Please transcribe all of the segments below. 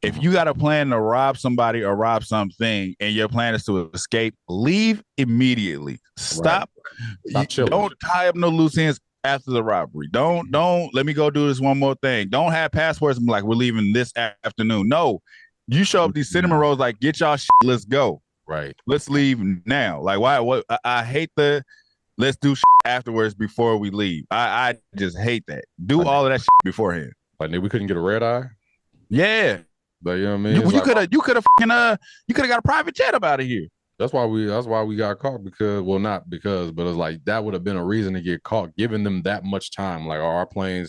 If you got a plan to rob somebody or rob something and your plan is to escape, leave immediately. Right. Stop. Stop chilling. Don't tie up no loose ends after the robbery. Don't let me go do this one more thing. Don't have passwords and be like, we're leaving this afternoon. No, you show up these cinnamon rolls like, get y'all shit, let's go. Right. Let's leave now. Like, why? What? I hate the let's do shit afterwards before we leave. I just hate that. Do all of that shit beforehand. Like, we couldn't get a red eye. Yeah. But you know what I mean? You could have got a private jet up out of here. That's why we got caught, because, well, not because, but it's like that would have been a reason to get caught, giving them that much time. Like, our plane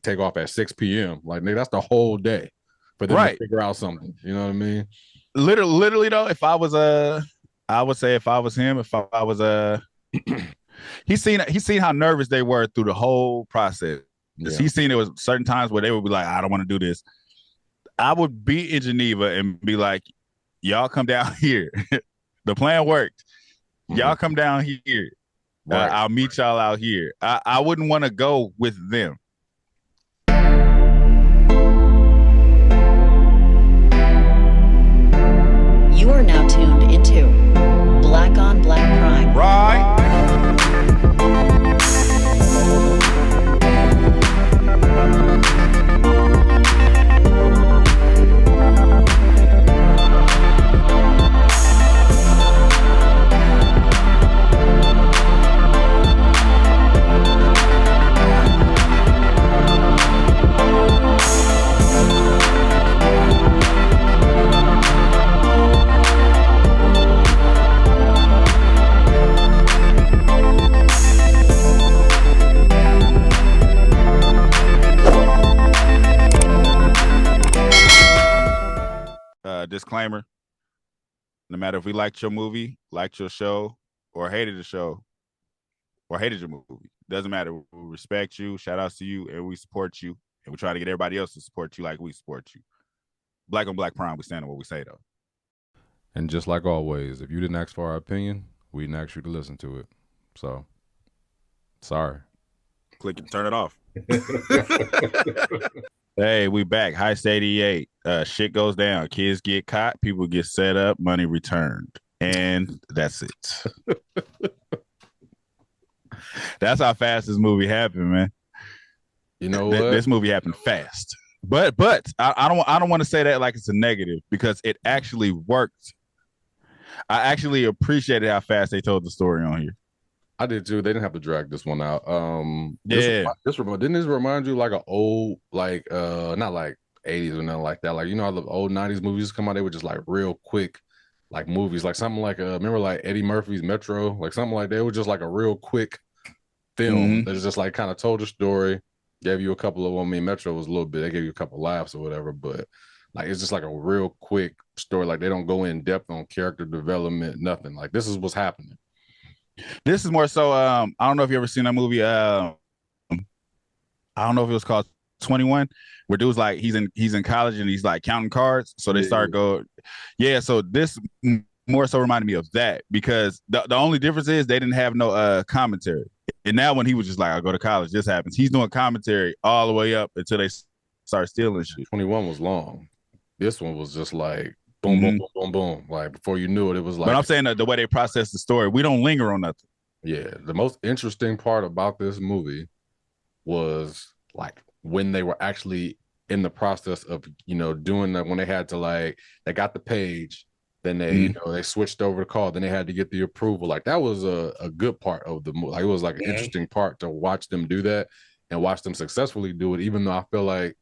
take off at 6 p.m. Like, nigga, that's the whole day for them to figure out something. You know what I mean? Literally though, if I was I would say if I was him, if I was he's seen how nervous they were through the whole process. Yeah. He's seen it was certain times where they would be like, I don't want to do this. I would be in Geneva and be like, y'all come down here. The plan worked. Y'all come down here. Right. I'll meet y'all out here. I wouldn't want to go with them. You are now tuned into Black on Black Prime. Right. Disclaimer: no matter if we liked your movie, liked your show, or hated the show, or hated your movie, doesn't matter. We respect you, shout outs to you, and we support you, and we try to get everybody else to support you like we support you. Black on Black Prime, we stand on what we say, though. And just like always, if you didn't ask for our opinion, we didn't ask you to listen to it. So, sorry. Click and turn it off. Hey, we back. HEIST 88. Shit goes down. Kids get caught. People get set up. Money returned. And that's it. That's how fast this movie happened, man. You know what? This movie happened fast. But I don't want to say that like it's a negative, because it actually worked. I actually appreciated how fast they told the story on here. I did too. They didn't have to drag this one out. Yeah. Didn't this remind you like an old, like not like 80s or nothing like that? Like, you know how the old 90s movies come out, they were just like real quick, like movies, like something like remember like Eddie Murphy's Metro, like something like that. It was just like a real quick film that's just like kind of told a story, gave you a couple of, I mean, Metro was a little bit, they gave you a couple of laughs or whatever, but like it's just like a real quick story. Like they don't go in depth on character development, nothing. Like this is what's happening. This is more so. I don't know if you ever seen that movie. I don't know if it was called 21, where dude's like he's in college and he's like counting cards. So they start go, yeah. So this more so reminded me of that, because the only difference is they didn't have no commentary. And now when he was just like, I'll go to college, this happens. He's doing commentary all the way up until they start stealing shit. 21 was long. This one was just like boom, boom, boom, boom, boom. Like before you knew it, it was like. But I'm saying that the way they process the story, we don't linger on nothing. Yeah, the most interesting part about this movie was like when they were actually in the process of, you know, doing that, when they had to like, they got the page, then they, you know, they switched over the call, then they had to get the approval. Like that was a good part of the movie. Like it was like an interesting part to watch them do that and watch them successfully do it, even though I feel like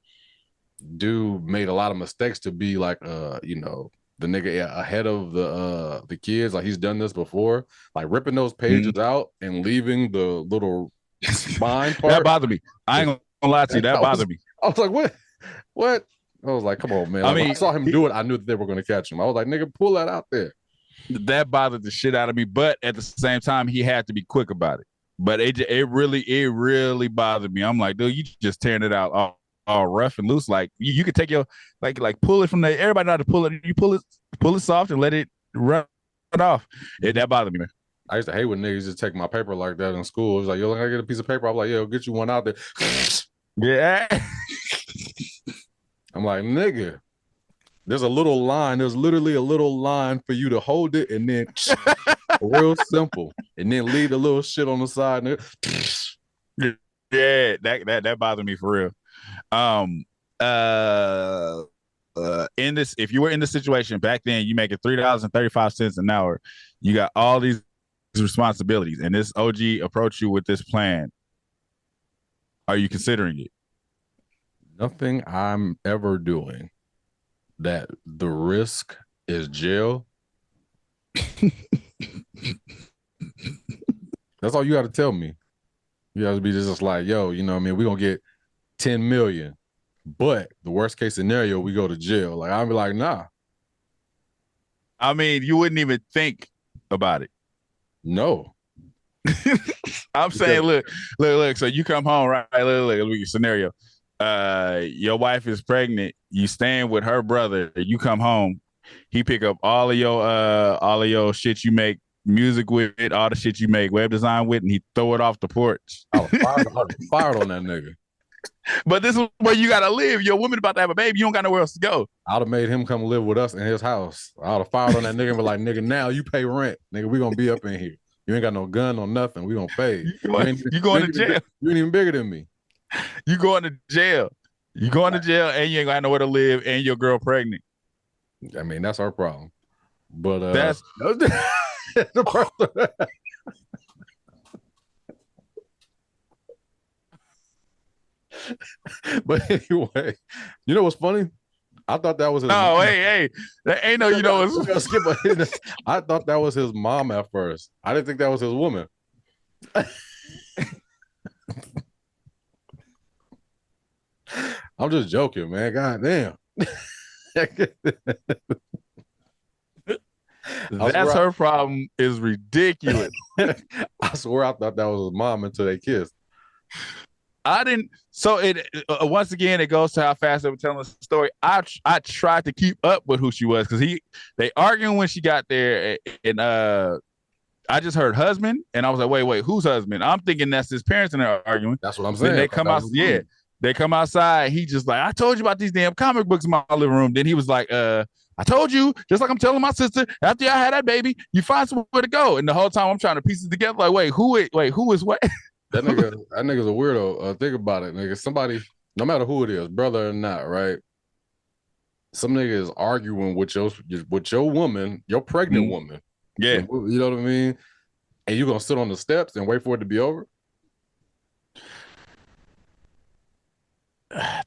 dude made a lot of mistakes to be like, you know, the nigga ahead of the kids. Like he's done this before, like ripping those pages out and leaving the little spine part. That bothered me. I ain't gonna lie to you. That bothered me. I was like, what? I was like, come on, man. Like, I mean, when I saw him do it, I knew that they were going to catch him. I was like, nigga, pull that out there. That bothered the shit out of me. But at the same time, he had to be quick about it. But it really bothered me. I'm like, dude, you just tearing it out all rough and loose. Like you could take your like pull it from the, everybody know how to pull it. You pull it soft and let it run off. That bothered me, man. I used to hate when niggas just take my paper like that in school. It was like, yo, I get a piece of paper. I'm like, yo, get you one out there. Yeah. I'm like, nigga, there's a little line. There's literally a little line for you to hold it and then real simple. And then leave the little shit on the side. Yeah, that bothered me for real. In this, if you were in the situation back then, you making $3.35 an hour, you got all these responsibilities, and this OG approached you with this plan. Are you considering it? Nothing I'm ever doing that the risk is jail. That's all you got to tell me. You have to be just like, yo, you know what I mean? We're going to get 10 million, but the worst case scenario, we go to jail. Like, I'll be like, nah. I mean, you wouldn't even think about it. No. I'm saying, look. So you come home, right? Look at your scenario. Your wife is pregnant. You staying with her brother. You come home. He pick up all of your shit you make music with, all the shit you make web design with, and he throw it off the porch. I was fired on that nigga. But this is where you gotta live. Your woman about to have a baby. You don't got nowhere else to go. I'd have made him come live with us in his house. I'd have fired on that nigga and be like, nigga, now you pay rent. Nigga, we gonna be up in here. You ain't got no gun or nothing. We gonna pay. You going to jail. You ain't even bigger than me. You going to jail. You going to jail, and you ain't got nowhere to live, and your girl pregnant. I mean, that's our problem. But that's the problem. But anyway, you know what's funny? I thought that was his mom. Hey, that ain't no, you know what's I thought that was his mom at first. I didn't think that was his woman. I'm just joking, man. God damn. That's her problem is ridiculous. I swear I thought that was his mom until they kissed. I didn't. So it once again, it goes to how fast they were telling the story. I tried to keep up with who she was because they arguing when she got there, and I just heard husband, and I was like, wait, whose husband? I'm thinking that's his parents, and they're arguing. That's what I'm saying. Then they come out, yeah. They come outside. He just like, I told you about these damn comic books in my living room. Then he was like, I told you, just like I'm telling my sister, after I had that baby, you find somewhere to go. And the whole time I'm trying to piece it together, like, wait, who is what? That nigga's a weirdo. Think about it, nigga. Somebody, no matter who it is, brother or not, right? Some nigga is arguing with your woman, your pregnant woman. Yeah. You know what I mean? And you gonna sit on the steps and wait for it to be over?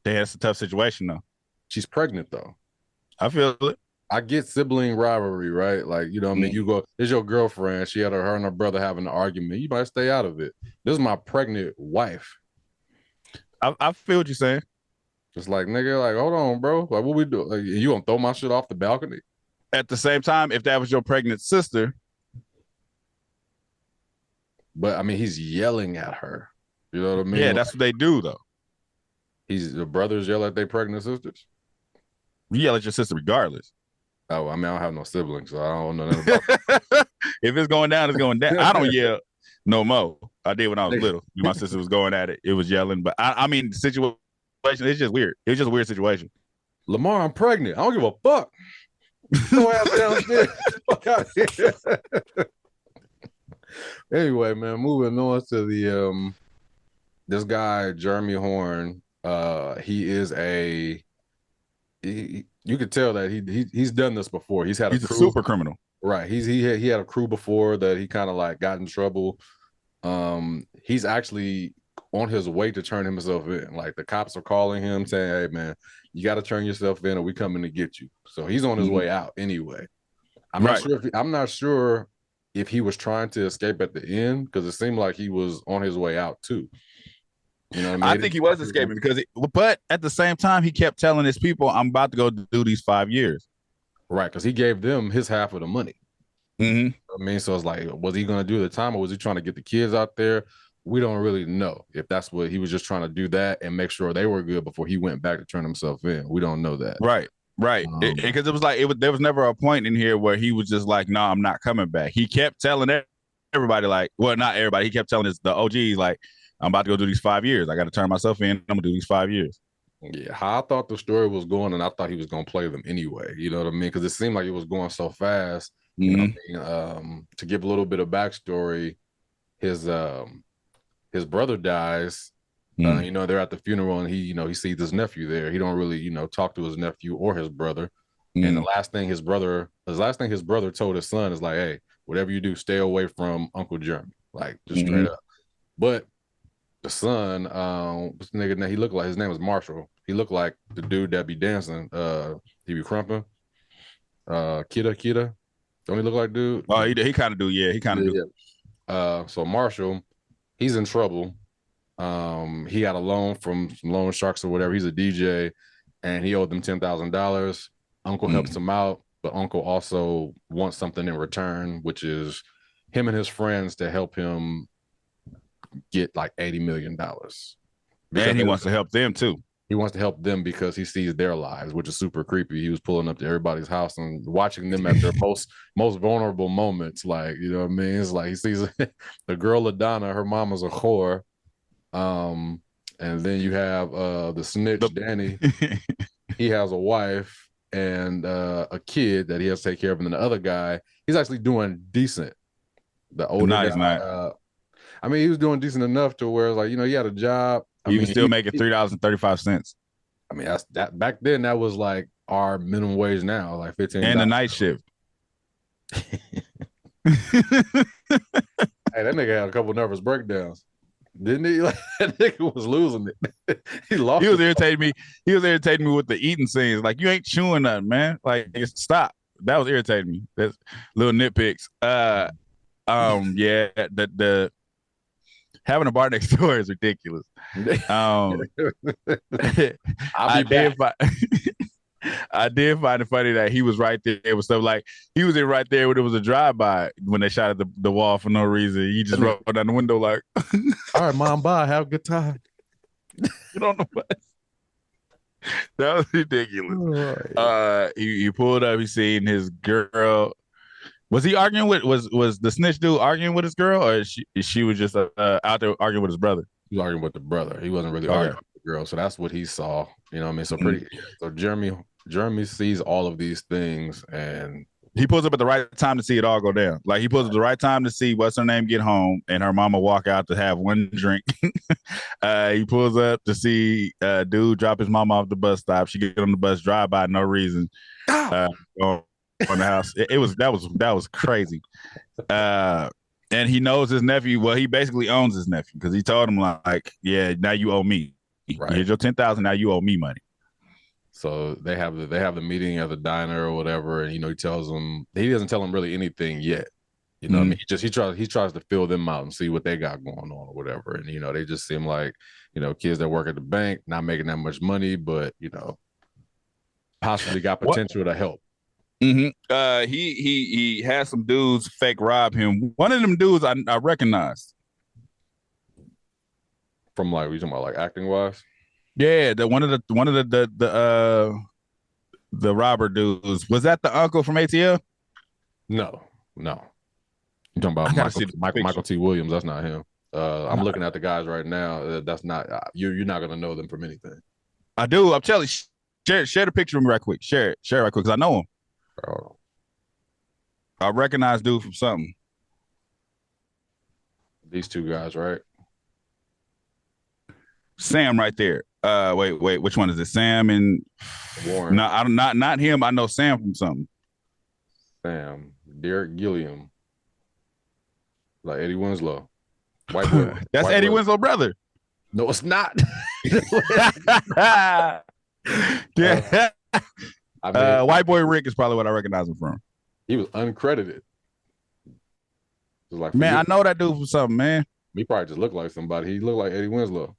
That's a tough situation, though. She's pregnant, though. I feel it. I get sibling rivalry, right? Like, you know what I mean? You go, it's your girlfriend. She had her and her brother having an argument. You might stay out of it. This is my pregnant wife. I feel what you're saying. It's like, nigga, like, hold on, bro. Like, what we do? Like, you gonna throw my shit off the balcony? At the same time, if that was your pregnant sister. But, I mean, he's yelling at her. You know what I mean? Yeah, that's what they do, though. The brothers yell at their pregnant sisters? You yell at your sister regardless. Oh, I mean, I don't have no siblings, so I don't know nothing about that. If it's going down, it's going down. I don't yell no more. I did when I was little. My sister was going at it. It was yelling. But I mean, the situation, it's just weird. It was just a weird situation. Lamar, I'm pregnant. I don't give a fuck. Go ass downstairs. Fuck out here. Anyway, man, moving on to the this guy, Jeremy Horn. He is you could tell that he's done this before. He's a super criminal, right? He had a crew before that he kind of like got in trouble. He's actually on his way to turn himself in. Like the cops are calling him saying, "Hey man, you got to turn yourself in, or we coming to get you." So he's on his way out anyway. I'm not sure if he was trying to escape at the end because it seemed like he was on his way out too. You know what I mean? I think he was escaping but at the same time, he kept telling his people, I'm about to go do these 5 years. Right, because he gave them his half of the money. Mm-hmm. I mean, so it's like, was he going to do the time or was he trying to get the kids out there? We don't really know if that's what he was just trying to do that and make sure they were good before he went back to turn himself in. We don't know that. Right. Because it was like, there was never a point in here where he was just like, no, I'm not coming back. He kept telling everybody like, well, not everybody. He kept telling the OGs like, I'm about to go do these 5 years. I got to turn myself in. I'm gonna do these 5 years. Yeah, how I thought the story was going, and I thought he was gonna play them anyway. You know what I mean? Because it seemed like it was going so fast. You know what I mean? To give a little bit of backstory, his brother dies. You know, they're at the funeral, and he sees his nephew there. He don't really talk to his nephew or his brother. And the last thing his brother told his son is like, "Hey, whatever you do, stay away from Uncle Jeremy." Like just straight up. But the son, what's the nigga name? He looked like, his name was Marshall. He looked like the dude that be dancing. He be crumping. Kita. Don't he look like dude? Oh, he kind of do. Yeah, he kind of do. So Marshall, he's in trouble. He got a loan from some loan sharks or whatever. He's a DJ, and he owed them $10,000. Uncle helps him out, but Uncle also wants something in return, which is him and his friends to help him get like $80 million. And he wants to help them too. He wants to help them because he sees their lives, which is super creepy. He was pulling up to everybody's house and watching them at their most vulnerable moments. Like, you know what I mean? It's like he sees the girl Ladonna, her mama's a whore. And then you have the snitch, Danny. He has a wife and a kid that he has to take care of. And then the other guy, he's actually doing decent. The older guy, I mean, he was doing decent enough to where, like, he had a job. He was still making $3.35. I mean, that's that back then. That was like our minimum wage now, like $15. And the night shift. Hey, that nigga had a couple nervous breakdowns, didn't he? Like, that nigga was losing it. He lost. He was irritating me. He was irritating me with the eating scenes. Like, you ain't chewing nothing, man. Like, stop. That was irritating me. That's little nitpicks. Yeah, the having a bar next door is ridiculous. I did find it funny that he was right there with stuff like he was in right there when it was a drive-by when they shot at the wall for no reason. He just rolled down the window like, "All right, mom, bye. Have a good time." You don't know what. That was ridiculous. He pulled up. He seen his girl. Was he arguing with was the snitch dude arguing with his girl, or she was just out there arguing with his brother? He was arguing with the brother. He wasn't really arguing with the girl. So that's what he saw. You know what I mean? So so Jeremy sees all of these things, and he pulls up at the right time to see it all go down. Like, he pulls up at the right time to see what's her name get home and her mama walk out to have one drink. He pulls up to see dude drop his mama off the bus stop. She get on the bus, drive by, no reason. On the house. That was crazy. And he knows his nephew. Well, he basically owns his nephew because he told him like, yeah, now you owe me. Right. Here's your $10,000. Now you owe me money. So they have the meeting at the diner or whatever, and he tells them, he doesn't tell them really anything yet. You know what I mean? He tries to fill them out and see what they got going on or whatever. And they just seem like, kids that work at the bank, not making that much money, but possibly got potential to help. He had some dudes fake rob him. One of them dudes I recognized. From like, you talking about like acting wise? Yeah, one of the robber dudes. Was that the uncle from ATL? No. You talking about Michael T. Williams? That's not him. I'm looking at the guys right now. That's not you're not gonna know them from anything. I do. I'm telling you. Share the picture with me right quick. Share it right quick because I know him. I recognize dude from something. These two guys, right? Sam right there. Wait, which one is it? Sam and Warren. No, I don't not him. I know Sam from something. Sam, Derek Gilliam, like Eddie Winslow. White boy. That's Eddie Winslow brother. No, it's not. Yeah. White boy Rick is probably what I recognize him from. He was uncredited. Like, man, I know that dude from something, man. He probably just looked like somebody. He looked like Eddie Winslow.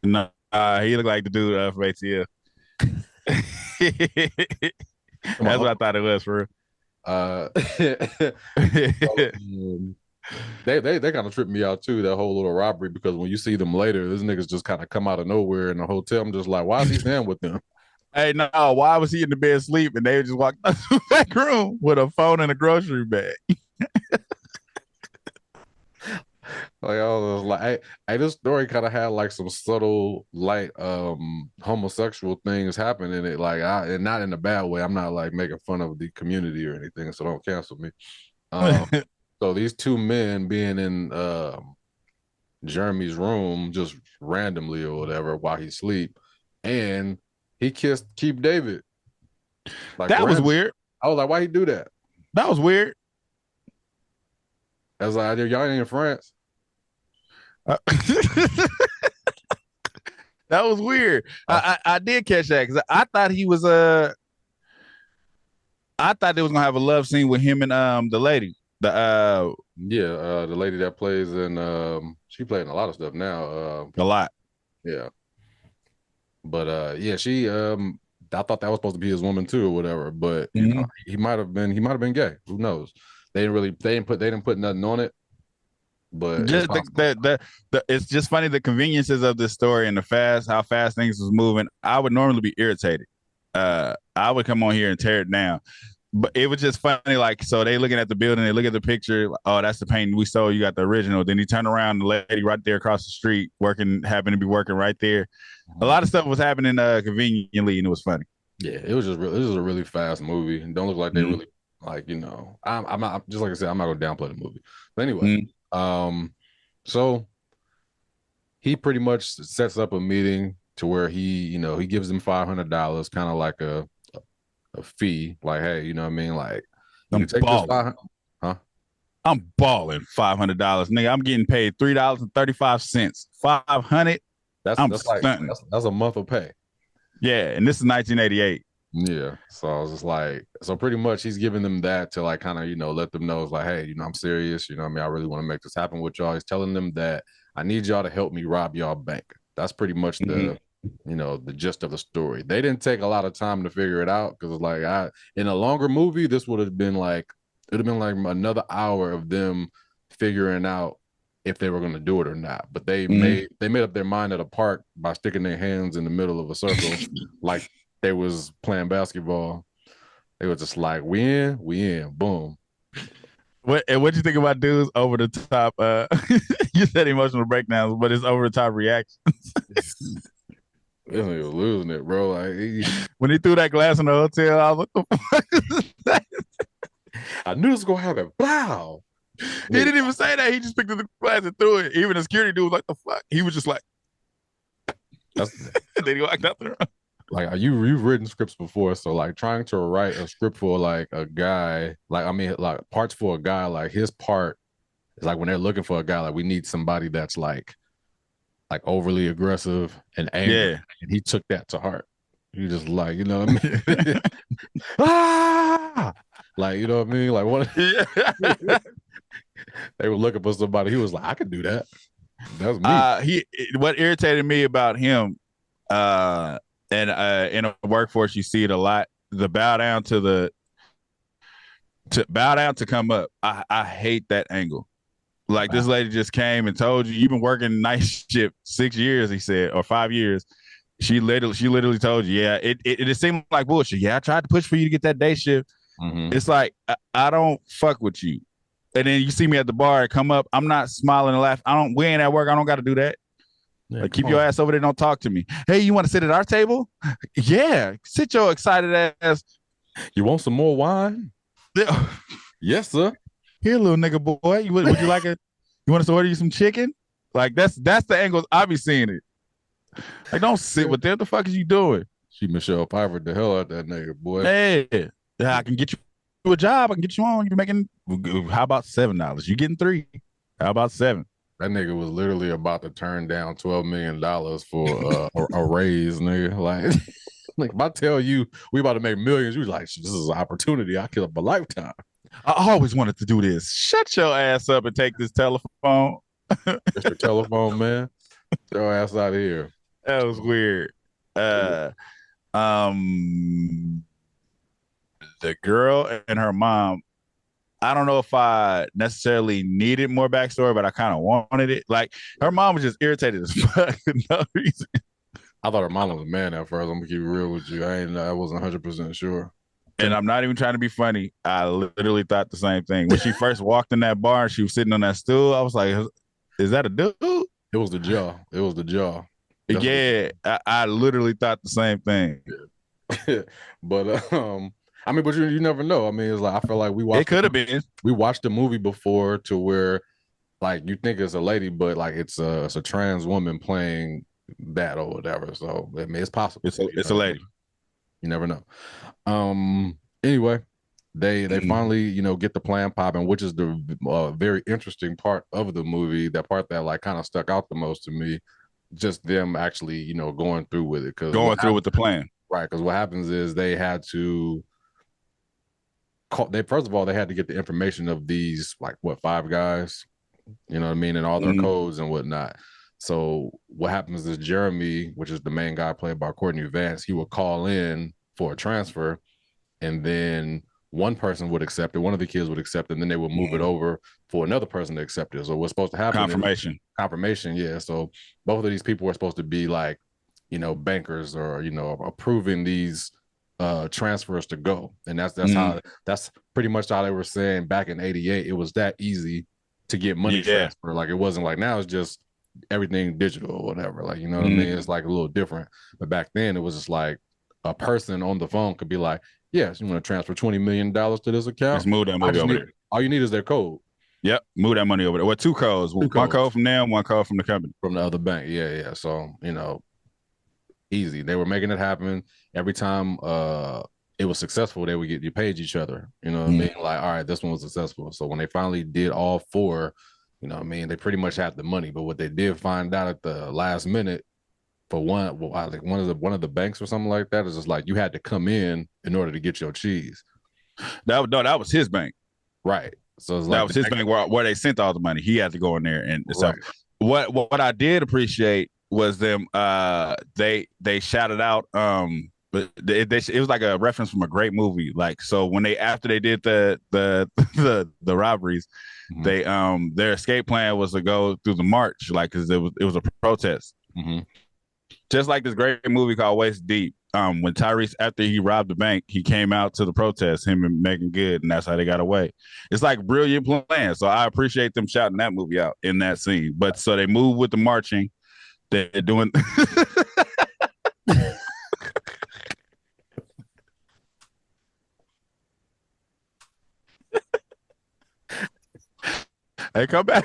No, he looked like the dude from ATL. That's what I thought it was for real. They kind of tripped me out too, that whole little robbery, because when you see them later, this niggas just kind of come out of nowhere in the hotel. I'm just like, why is he staying with them? Hey, no, why was he in the bed asleep and they just walked out to the back room with a phone and a grocery bag? Like I was like, this story kind of had like some subtle, like homosexual things happen in it. Like and not in a bad way. I'm not like making fun of the community or anything, so don't cancel me. So these two men being in Jeremy's room just randomly or whatever while he sleep, and he kissed Keith David. Like that was weird. I was like, why he do that? That was weird. I was like, y'all ain't in France. That was weird. I did catch that because I thought he was I thought they was gonna have a love scene with him and the lady. The lady that plays in she played in a lot of stuff now. A lot. Yeah. But she I thought that was supposed to be his woman too or whatever, but you know, he might have been gay. Who knows? They didn't put nothing on it. But just it's just funny the conveniences of this story and how fast things was moving. I would normally be irritated. I would come on here and tear it down. But it was just funny, like, so they looking at the building, they look at the picture, oh, that's the painting we sold, you got the original. Then you turn around, the lady right there across the street happened to be working right there. A lot of stuff was happening conveniently, and it was funny. Yeah, it was a really fast movie. It don't look like they really, like, you know, I'm not, just like I said, I'm not gonna downplay the movie. But anyway, so he pretty much sets up a meeting to where he gives them $500, kind of like a fee, like, hey, you know what I mean, like, I'm balling. I'm balling $500, nigga. I'm getting paid $3.35. $500. That's a month of pay. Yeah, and this is 1988. Yeah, so I was just like, so pretty much he's giving them that to like kind of, you know, let them know it's like, hey, you know, I'm serious, you know what I mean, I really want to make this happen with y'all. He's telling them that I need y'all to help me rob y'all bank. That's pretty much the you know, the gist of the story. They didn't take a lot of time to figure it out because like in a longer movie, this would have been like, it would have been like another hour of them figuring out if they were going to do it or not. But they made up their mind at a park by sticking their hands in the middle of a circle like they was playing basketball. They were just like, we in, boom. What you think about dudes over the top? You said emotional breakdowns, but it's over the top reactions. This nigga losing it, bro. Like when he threw that glass in the hotel, I was like, what the fuck? I knew this was gonna happen. Wow. He didn't even say that. He just picked up the glass and threw it. Even the security dude was like, the fuck? He was just like, then he walked out there. Like you've written scripts before, so like trying to write a script for like a guy, like I mean like parts for a guy, like his part is like when they're looking for a guy, like we need somebody that's like overly aggressive and angry. Yeah. And he took that to heart. He just like, you know what I mean? Like, you know what I mean? Like what they were looking for somebody. He was like, I could do that. That was me. What irritated me about him, and in a workforce, you see it a lot. The bow down to come up. I hate that angle. Like this lady just came and told you, you've been working night shift 6 years, he said, or 5 years. She literally told you, yeah, it seemed like bullshit. Yeah, I tried to push for you to get that day shift. It's like, I don't fuck with you. And then you see me at the bar, come up, I'm not smiling and laughing. We ain't at work. I don't got to do that. Yeah, like, keep your ass over there. Don't talk to me. Hey, you want to sit at our table? Yeah, sit your excited ass. You want some more wine? Yeah. Yes, sir. Here, little nigga boy. Would you like it? You want us to order you some chicken? Like that's the angles I be seeing it. Like, don't sit with them. The fuck is you doing? She Michelle Pfeiffer the hell out that nigga, boy. Hey, I can get you a job. I can get you on. You're making. How about $7? You getting $3? How about $7? That nigga was literally about to turn down $12 million for a raise, nigga. Like if I tell you we about to make millions, you was like, this is an opportunity. I kill up a lifetime. I always wanted to do this. Shut your ass up and take this telephone. Mr. Telephone Man. Get your ass out of here. That was weird. The girl and her mom, I don't know if I necessarily needed more backstory, but I kind of wanted it. Like, her mom was just irritated as fuck for no reason. I thought her mom was a man at first. I'm gonna keep it real with you. I wasn't 100% sure. And I'm not even trying to be funny. I literally thought the same thing. When she first walked in that bar and she was sitting on that stool, I was like, Is that a dude? It was the jaw. It was the jaw. Yeah, I literally thought the same thing. But I mean, but you never know. I mean, it's like I feel like It could have been. We watched the movie before to where like you think it's a lady, but like it's a trans woman playing that or whatever. So I mean, it's possible. It's a lady. You never know. Anyway, they finally, you know, get the plan popping, which is the very interesting part of the movie. That part that like kind of stuck out the most to me, just them actually, you know, going through with it. Going through with the plan. Right, because what happens is they had to call. First of all, they had to get the information of these like what 5 guys, you know what I mean, and all their codes and whatnot. So what happens is Jeremy, which is the main guy played by Courtney Vance, he would call in for a transfer, and then one person would accept it, one of the kids would accept it, and then they would move it over for another person to accept it. So what's supposed to happen? Confirmation, yeah. So both of these people were supposed to be like, you know, bankers or, you know, approving these transfers to go. And that's pretty much how they were saying back in 88. It was that easy to get money transfer. Like it wasn't like now it's just everything digital or whatever. Like, you know what I mean? It's like a little different. But back then it was just like a person on the phone could be like, yes, you want to transfer $20 million to this account? Just move that money over there. All you need is their code. Yep, move that money over there. Well, 2 codes. One code from them, one code from the company. From the other bank. Yeah. So, you know, easy. They were making it happen. Every time it was successful, they would get you paid each other. You know what I mean? Like, all right, this one was successful. So when they finally did all 4, you know what I mean, they pretty much had the money. But what they did find out at the last minute for one of the banks or something like that is just like you had to come in order to get your cheese. That was his bank. Right. So it's that was his bank where they sent all the money. He had to go in there and so what I did appreciate was them they shouted out but it was like a reference from a great movie. Like, so when after they did the robberies, they their escape plan was to go through the march, like, because it was a protest. Just like this great movie called Waist Deep. When Tyrese, after he robbed the bank, he came out to the protest, him and Megan Good, and that's how they got away. It's like brilliant plan. So I appreciate them shouting that movie out in that scene. But so they move with the marching. They're doing Hey, come back.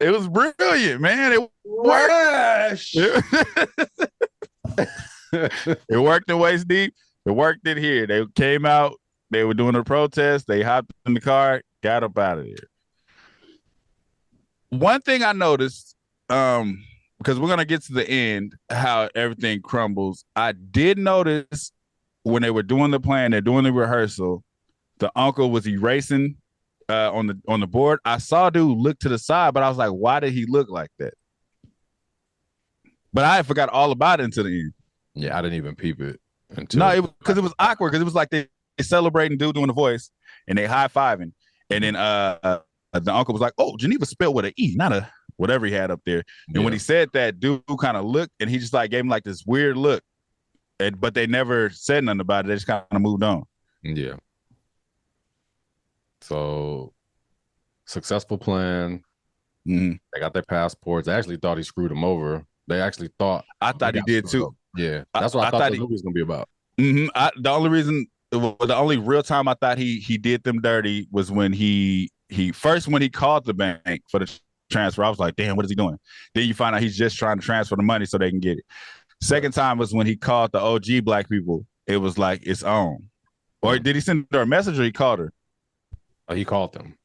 It was brilliant, man. It worked. It worked in Waist Deep. It worked in here. They came out. They were doing a protest. They hopped in the car, got up out of there. One thing I noticed, because we're gonna get to the end, how everything crumbles. I did notice when they were doing the plan, they're doing the rehearsal. The uncle was erasing on the board. I saw dude look to the side, but I was like, why did he look like that? But I forgot all about it until the end. Yeah, I didn't even peep it. Because it was awkward, because it was like they celebrating dude doing the voice and they high-fiving. And then the uncle was like, oh, Geneva spelled with an E, not a whatever he had up there. And when he said that, dude kind of looked and he just like gave him like this weird look. But they never said nothing about it. They just kind of moved on. Yeah. So successful plan. They got their passports. They actually thought he screwed them over. They actually thought. I thought he did too. Up. Yeah, that's what I thought the movie was gonna be about. The only real time I thought he did them dirty was when he called the bank for the transfer. I was like, damn, what is he doing? Then you find out he's just trying to transfer the money so they can get it. Second time was when he called the OG black people. It was like it's on. Or did he send her a message or he called her? Oh, he called them.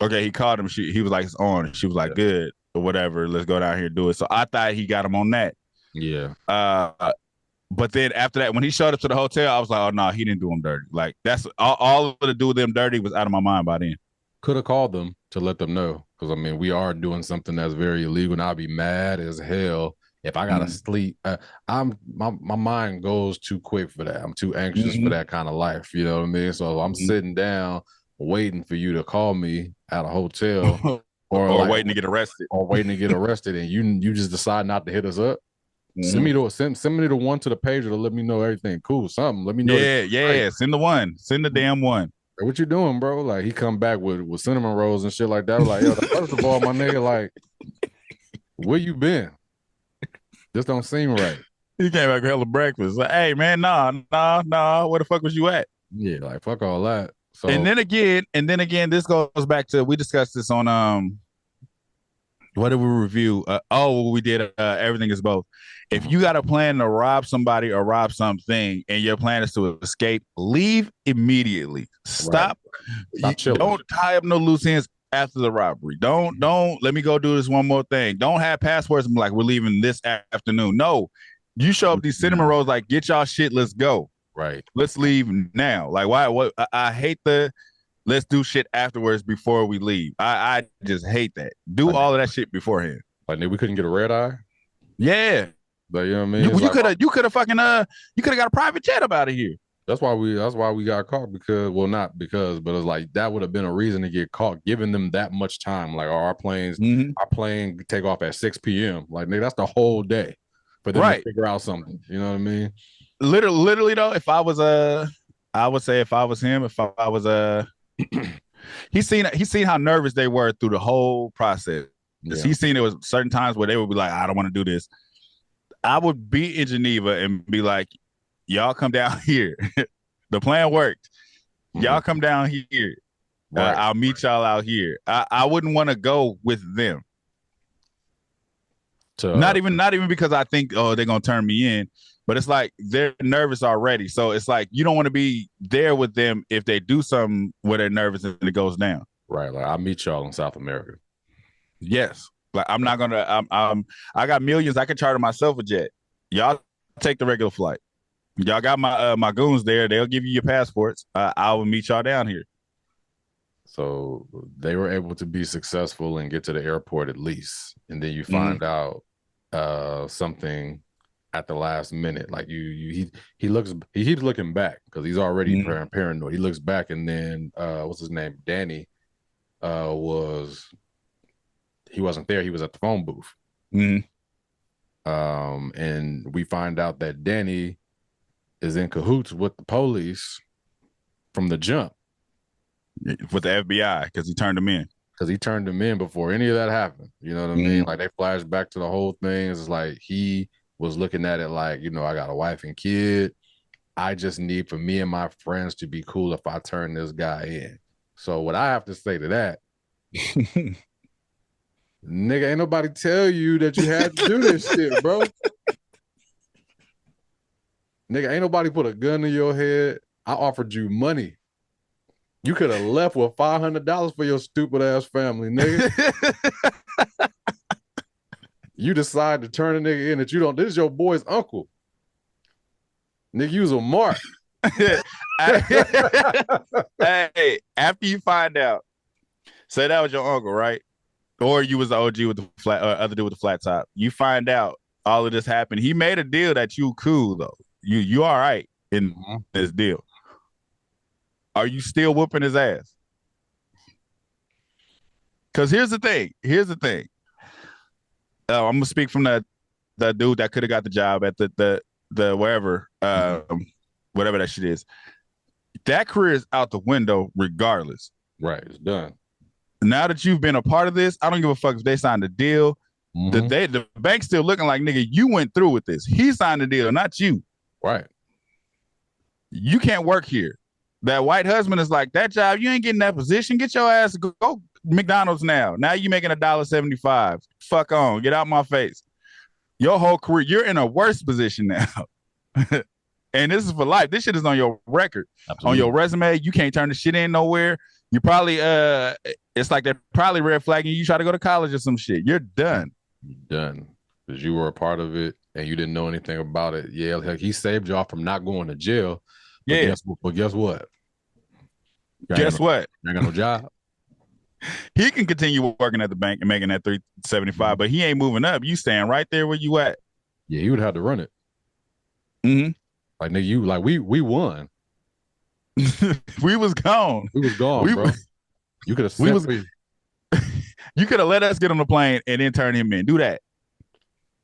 Okay, he called him. He was like, it's on. She was like, good or whatever. Let's go down here and do it. So I thought he got him on that. Yeah. But then after that, when he showed up to the hotel, I was like, oh no, he didn't do him dirty. Like that's all of the do them dirty was out of my mind by then. Could have called them to let them know, because I mean we are doing something that's very illegal, and I'll be mad as hell if I gotta sleep. My mind goes too quick for that. I'm too anxious for that kind of life. You know what I mean? So I'm sitting down waiting for you to call me at a hotel or waiting to get arrested. Or waiting to get arrested, and you just decide not to hit us up. Send me the one to the pager to let me know everything. Cool, something. Let me know. Yeah. Send the one. Send the damn one. Like, what you doing, bro? Like he come back with cinnamon rolls and shit like that. Like, yo, first of all, my nigga, like, where you been? This don't seem right. He came back with hella breakfast. Like, hey man, nah. Where the fuck was you at? Yeah, like fuck all that. So And then again, this goes back to, we discussed this on what did we review? We did Everything Is Both. If you got a plan to rob somebody or rob something and your plan is to escape, leave immediately. Stop. Don't tie up no loose ends after the robbery. Don't let me go do this one more thing. Don't have passports and be like, we're leaving this afternoon. No, you show up these cinnamon rolls like, get y'all shit, let's go. Right. Let's leave now. Like, why? What? I hate the let's do shit afterwards before we leave. I just hate that. Do all of that shit beforehand. Like, we couldn't get a red eye. Yeah. But you know what I mean? You could have got a private jet up out of here. That's why we got caught, because, well, not because, but it's like that would have been a reason to get caught, giving them that much time. Like, our plane take off at 6 p.m. Like, nigga, that's the whole day for them to figure out something. You know what I mean? Literally though, if I was I would say if I was him, if I was he's seen how nervous they were through the whole process. Yeah. He's seen there was certain times where they would be like, I don't want to do this. I would be in Geneva and be like, y'all come down here. The plan worked. Y'all come down here. I'll meet y'all out here. I wouldn't want to go with them. Not even because I think, they're gonna turn me in, but it's like they're nervous already. So it's like you don't want to be there with them if they do something where they're nervous and it goes down. Right. Like, I'll meet y'all in South America. Yes. Like, I'm not gonna. I got millions. I can charter myself a jet. Y'all take the regular flight. Y'all got my goons there. They'll give you your passports. I will meet y'all down here. So they were able to be successful and get to the airport at least, and then you find out something at the last minute. Like he's looking back because he's already paranoid. He looks back, and then what's his name? Danny he wasn't there. He was at the phone booth. And we find out that Danny is in cahoots with the police from the jump. With the FBI, because he turned them in. Because he turned them in before any of that happened. You know what I mean? Like, they flash back to the whole thing. It's like he was looking at it like, I got a wife and kid. I just need for me and my friends to be cool if I turn this guy in. So what I have to say to that, nigga, ain't nobody tell you that you had to do this shit, bro. Nigga, ain't nobody put a gun in your head. I offered you money. You could have left with $500 for your stupid ass family, nigga. You decide to turn a nigga in that you don't. This is your boy's uncle. Nigga, you was a mark. Hey, after you find out, say that was your uncle, right? Or you was the OG with the flat, or other dude with the flat top. You find out all of this happened. He made a deal that you cool though. You all right in this deal. Are you still whooping his ass? Because here's the thing. I'm gonna speak from the dude that could have got the job at the wherever, whatever that shit is. That career is out the window regardless. Right, it's done. Now that you've been a part of this, I don't give a fuck if they signed a deal. The bank's still looking like, nigga, you went through with this. He signed the deal, not you. Right. You can't work here. That white husband is like, that job, you ain't getting that position. Get your ass, go McDonald's now. Now you making $1.75. Fuck on, get out my face. Your whole career, you're in a worse position now. And this is for life. This shit is on your record. Absolutely. On your resume. You can't turn the shit in nowhere. You probably, it's like they're probably red flagging you try to go to college or some shit. You're done. Done. Because you were a part of it and you didn't know anything about it. Yeah, like he saved y'all from not going to jail. But guess what? Guess what? You ain't got no job. He can continue working at the bank and making that $375, but he ain't moving up. You staying right there where you at. Yeah, he would have to run it. Like, nigga, we won. We was gone. We was gone, bro. You could have you could have let us get on the plane and then turn him in. Do that.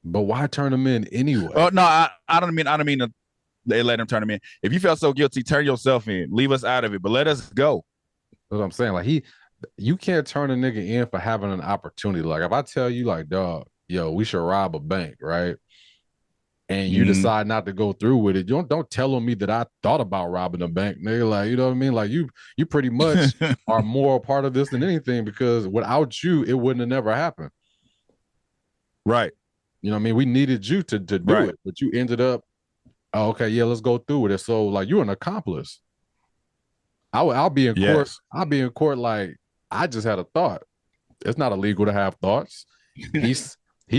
But why turn him in anyway? Oh no, I don't mean They let him turn him in. If you felt so guilty, turn yourself in. Leave us out of it, but let us go. That's what I'm saying. Like you can't turn a nigga in for having an opportunity. Like if I tell you, like, dog, yo, we should rob a bank, right? And you decide not to go through with it. Don't tell me that I thought about robbing a bank, nigga. Like, you know what I mean? Like you pretty much are more a part of this than anything, because without you, it wouldn't have never happened. Right. You know what I mean? We needed you to do it, but you ended up, oh, okay, yeah, let's go through with it. So like you're an accomplice. I'll be in court. I'll be in court like I just had a thought. It's not illegal to have thoughts. He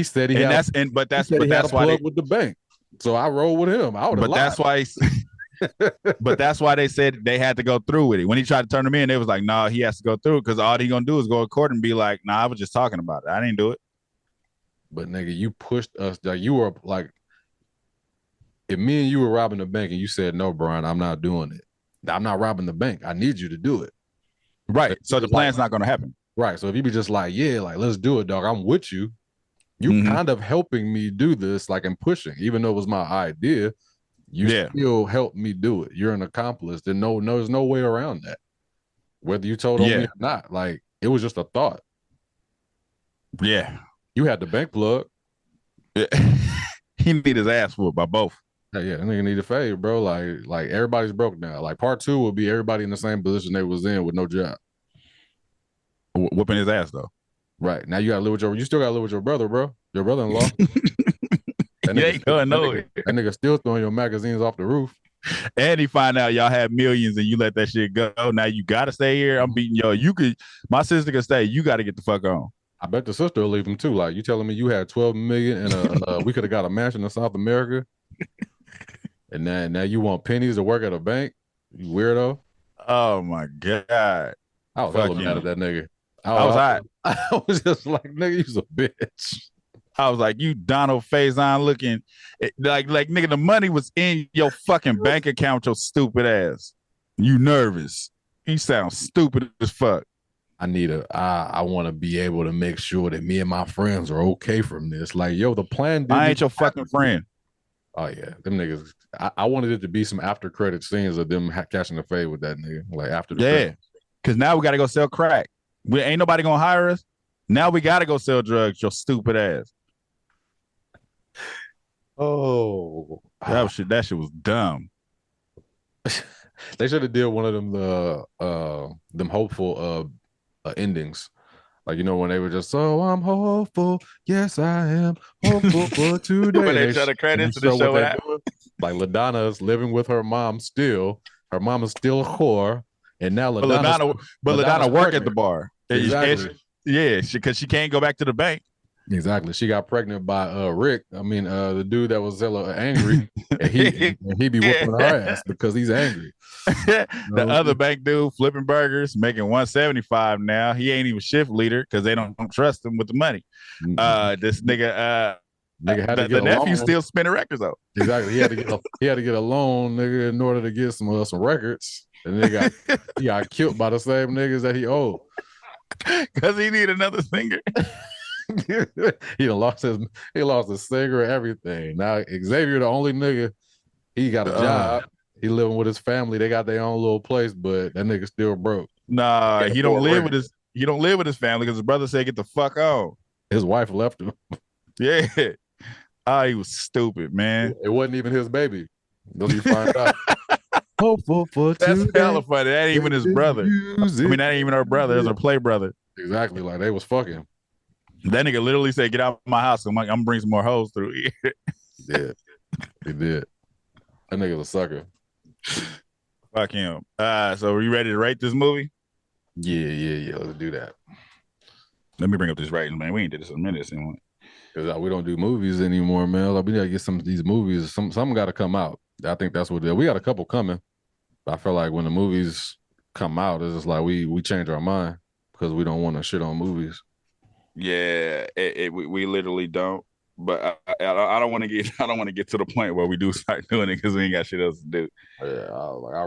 said he had, but that's why with the bank. So I rolled with him. I would have lied. That's why they said they had to go through with it. When he tried to turn him in, they was like, "No, he has to go through it because all he gonna do is go to court and be like, nah, I was just talking about it. I didn't do it." But nigga, you pushed us. Like you were like, if me and you were robbing the bank and you said, "No, Brian, I'm not doing it. I'm not robbing the bank. I need you to do it." Right. So the plan's not gonna happen. Right. So if you be just like, yeah, like let's do it, dog. I'm with you. You kind of helping me do this, like and pushing, even though it was my idea. You still helped me do it. You're an accomplice. There's no way around that. Whether you told on me or not, like it was just a thought. Yeah. You had the bank plug. Yeah. He need his ass whooped by both. Yeah, that nigga need a fade, bro. Like everybody's broke now. Like part 2 will be everybody in the same position they was in with no job. Whooping his ass though. Right. Now you still gotta live with your brother, bro. Your brother-in-law. That nigga still throwing your magazines off the roof. And he find out y'all had millions and you let that shit go. Now you gotta stay here. I'm beating y'all. My sister can stay. You gotta get the fuck on. I bet the sister will leave him too. Like you telling me you had 12 million and we could have got a mansion in South America. And now you want pennies to work at a bank? You weirdo. Oh my God. I was hella mad at that nigga. I was just like, nigga, you's a bitch. I was like, you Donald Faison looking like nigga, the money was in your fucking bank account, your stupid ass. You nervous. You sound stupid as fuck. I want to be able to make sure that me and my friends are okay from this. Like, yo, the plan I ain't your fucking friend. Oh yeah, them niggas. I wanted it to be some after credit scenes of them catching the fade with that nigga. Like after the credit. Because now we got to go sell crack. Ain't nobody gonna hire us. Now we got to go sell drugs. Your stupid ass. Oh, that shit was dumb. They should have did one of them hopeful endings. Like, you know, when they were just, so I'm hopeful. Yes, I am hopeful for today. When they show the credits to the show like LaDonna's living with her mom still. Her mom is still a whore. And now LaDonna work at the bar. Exactly. Because she can't go back to the bank. Exactly. She got pregnant by Rick. I mean, the dude that was hella angry. And he be whooping her ass because he's angry. The other bank dude flipping burgers, making $175 now. He ain't even shift leader because they don't trust him with the money. This nigga had to get the nephew still spinning records though. Exactly. He had to get a loan, nigga, in order to get some records. And he got killed by the same niggas that he owed. Because he need another singer. he lost his singer and everything. Now Xavier, the only nigga, he got a job. He living with his family. They got their own little place, but that nigga still broke. Nah, he don't live with his family because his brother said get the fuck on. His wife left him. Yeah. Oh, he was stupid, man. It wasn't even his baby. Don't you find out? Hopeful for That's hella funny. That ain't even his brother. That ain't even her brother. It's her play brother. Exactly. Like they was fucking. That nigga literally said, "Get out of my house. I'm gonna bring some more hoes through here." Yeah, he did. That nigga's a sucker. Fuck him. So are you ready to rate this movie? Yeah. Let's do that. Let me bring up this rating, man. We ain't did this in a minute anymore. Because we don't do movies anymore, man. Like, we gotta get some of these movies. Some got to come out. I think that's what it is. We got a couple coming. But I feel like when the movies come out, it's just like we change our mind because we don't want to shit on movies. Yeah, we literally don't. But I don't want to get to the point where we do start doing it because we ain't got shit else to do. Yeah, I'd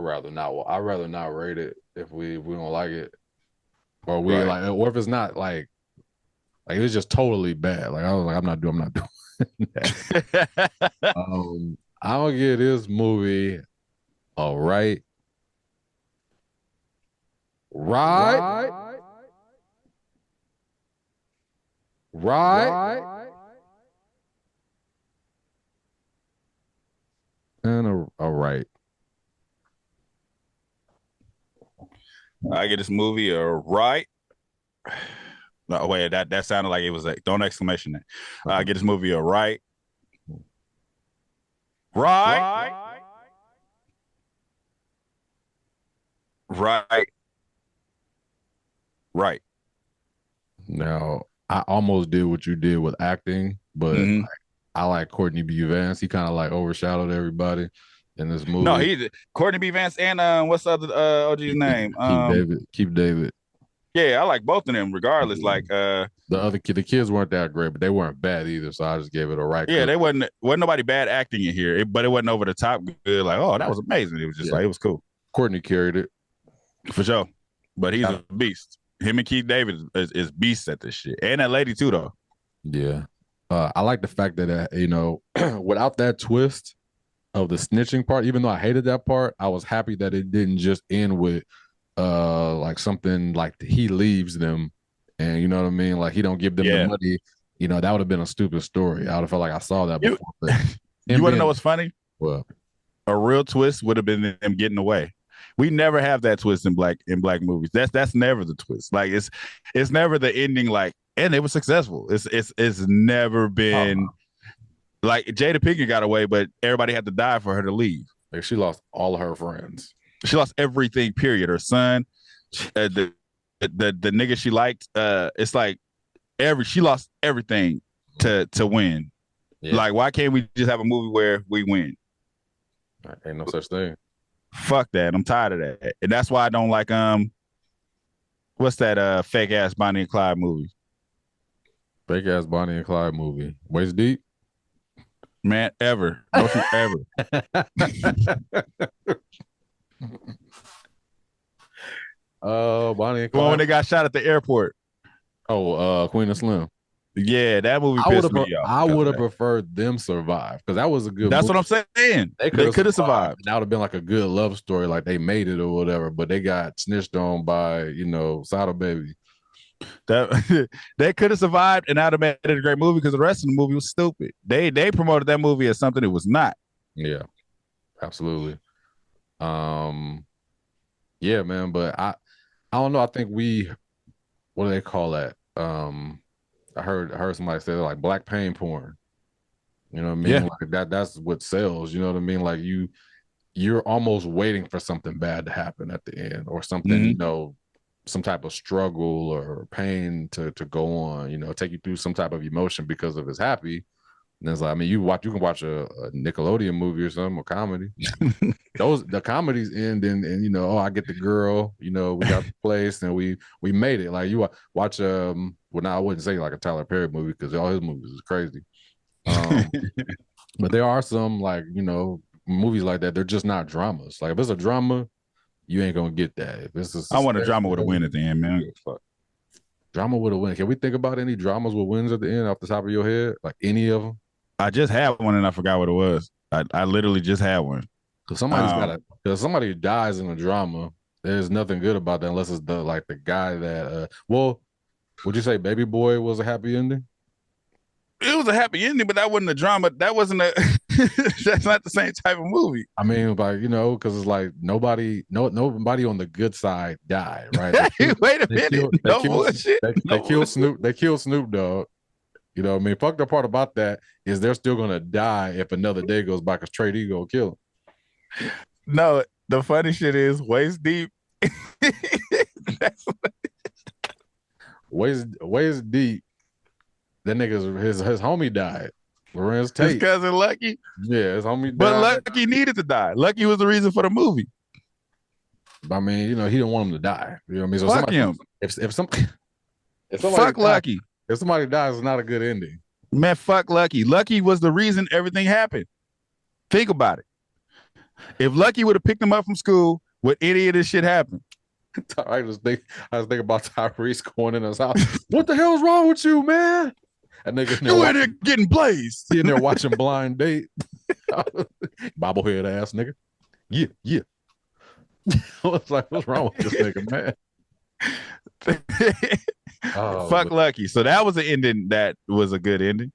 rather not rate it if we don't like it, or or if it's not like it's just totally bad. Like I was like, I'm not doing that. I'll give this movie a right. And a right. I get this movie a right. No, wait, that sounded like it was like don't exclamation there. I get this movie a right. Right. Right. Right. Now, I almost did what you did with acting, but I like Courtney B. Vance. He kind of like overshadowed everybody in this movie. No, he's Courtney B. Vance and what's the other OG's name? Keith David. Yeah, I like both of them regardless. Like the kids weren't that great, but they weren't bad either. So I just gave it a right. Yeah, they wasn't nobody bad acting in here, but it wasn't over the top good. Like, oh, that was amazing. It was just like it was cool. Courtney carried it for sure, but he's a beast. Him and Keith David is beasts at this shit, and that lady too, though. Yeah, I like the fact that without that twist of the snitching part, even though I hated that part, I was happy that it didn't just end with like something like he leaves them, and you know what I mean, like he don't give them the money. You know, that would have been a stupid story. I would have felt like I saw that before. You want to know what's funny? Well, a real twist would have been them getting away. We never have that twist in black movies. That's never the twist. Like it's never the ending. Like, and it was successful. It's never been like Jada Pinkett got away, but everybody had to die for her to leave. Like she lost all of her friends. She lost everything. Period. Her son, the nigga she liked. It's like she lost everything to win. Yeah. Like, why can't we just have a movie where we win? Ain't no such thing. Fuck that. I'm tired of that. And that's why I don't like what's that fake ass Bonnie and Clyde movie? Fake ass Bonnie and Clyde movie. Waist deep? Man, ever. Don't you ever. Bonnie and Clyde. When they got shot at the airport. Oh, Queen of Slim. Yeah, that movie pissed me off. I would have preferred them survive because that was a good That's movie. What I'm saying. They could have survived. That would have been like a good love story, like they made it or whatever, but they got snitched on by, Sada Baby. That they could have survived and that would have made it a great movie because the rest of the movie was stupid. They promoted that movie as something it was not. Yeah, absolutely. Yeah, man, but I don't know. I think what do they call that? I heard somebody say like black pain porn. You know what I mean? Yeah. Like that's what sells. You know what I mean? Like you're almost waiting for something bad to happen at the end or something, some type of struggle or pain to go on, take you through some type of emotion because of his happy. And it's like, I mean, you can watch a Nickelodeon movie or something, or comedy. The comedies end and I get the girl, we got the place and we made it. Like you watch I wouldn't say like a Tyler Perry movie because all his movies is crazy. But there are some like, movies like that. They're just not dramas. Like if it's a drama, you ain't gonna get that. If it's I want a drama with a win at the end, man. Fuck. Drama with a win. Can we think about any dramas with wins at the end off the top of your head? Like any of them? I just had one and I forgot what it was. I literally just had one. Because somebody dies in a drama. There's nothing good about that unless it's the guy that would you say Baby Boy was a happy ending? It was a happy ending, but that wasn't a drama. That wasn't that's not the same type of movie. I mean, like, because it's like nobody on the good side died, right? Wait a minute. They killed Snoop. They killed Snoop Dogg. You know what I mean? Fuck the part about that is they're still gonna die if another day goes by because Trey D gonna kill him. No, the funny shit is waist deep. Waist deep. That nigga's his homie died. Lorenz Tate. His cousin Lucky. Yeah, his homie died. But Lucky needed to die. Lucky was the reason for the movie. I mean, he didn't want him to die. You know what I mean? So fuck him. If somebody fuck Lucky. If somebody dies, it's not a good ending. Man, fuck Lucky. Lucky was the reason everything happened. Think about it. If Lucky would have picked him up from school, would any of this shit happen? I was thinking about Tyrese going in his house. What the hell's wrong with you, man? That nigga You in there getting blazed. in there watching Blind Date. Bobblehead ass nigga. Yeah. I was like, what's wrong with this nigga, man? Fuck Lucky. So that was an ending that was a good ending.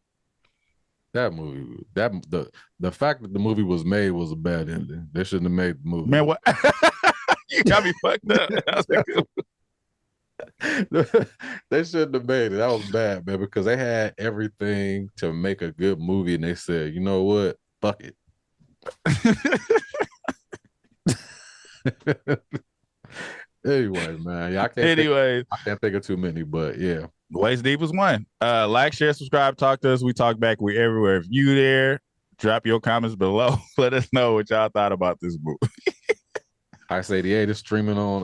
That movie, the fact that the movie was made was a bad ending. They shouldn't have made the movie. Man, what? You got me fucked up. They shouldn't have made it. That was bad, man, because they had everything to make a good movie, and they said, you know what? Fuck it. Anyway, man. Yeah, I can't think of too many, but yeah. Waist Deep was one. Like, share, subscribe, talk to us. We talk back. We everywhere. If you there, drop your comments below. Let us know what y'all thought about this movie. HEIST 88 is streaming on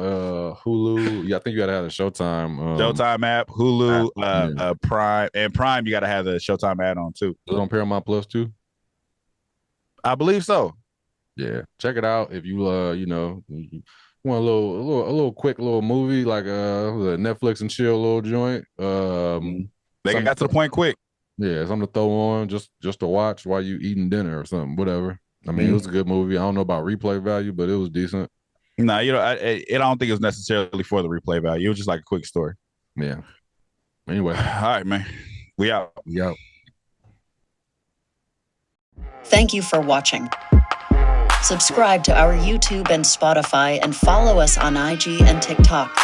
Hulu. Yeah, I think you gotta have the Showtime. Showtime app, Hulu, Prime, and Prime. You gotta have the Showtime add-on too. Is it on Paramount Plus too? I believe so. Yeah, check it out if you you want a little quick little movie like a Netflix and chill little joint. They got to the point quick. Yeah, something to throw on just to watch while you eating dinner or something, whatever. I mean, it was a good movie. I don't know about replay value, but it was decent. No, I don't think it was necessarily for the replay value. It was just like a quick story. Yeah. Anyway. All right, man. We out. We out. Thank you for watching. Subscribe to our YouTube and Spotify and follow us on IG and TikTok.